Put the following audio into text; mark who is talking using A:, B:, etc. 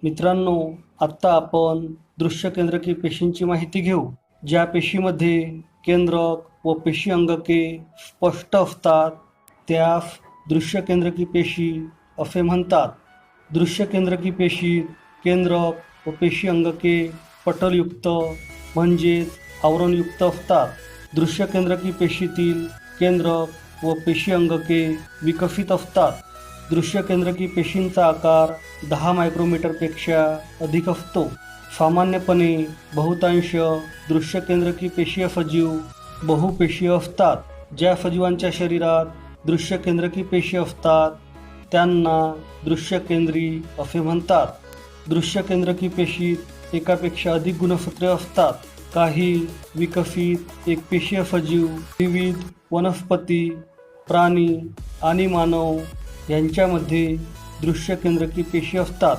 A: मित्रांनो, आत्ता आपण दृश्य केंद्रकी पेशींची माहिती घेऊ. ज्या पेशीमध्ये केंद्रक व पेशी अंगके स्पष्ट असतात त्यास दृश्य केंद्रकी पेशी असे म्हणतात. दृश्य केंद्रकी पेशीत केंद्रक व पेशी अंगके पटलयुक्त म्हणजेच आवरणयुक्त असतात. दृश्य केंद्रकी पेशीतील केंद्रक व पेशी अंगके विकसित असतात. दृश्य केंद्रकी पेशींचा आकार 10 मायक्रोमीटरपेक्षा अधिक असतो. सामान्यपणे बहुतांश दृश्य केंद्रकी पेशीय सजीव बहुपेशीय असतात. ज्या सजीवांच्या शरीरात दृश्य केंद्रकी पेशी असतात त्यांना दृश्य केंद्री असे म्हणतात. दृश्य केंद्रकी पेशीत एकापेक्षा अधिक गुणसूत्रे असतात. काही विकसित एकपेशीय सजीव विविध वनस्पती, प्राणी आणि मानव यांच्यामध्ये दृश्य केंद्रकी पेशी असतात.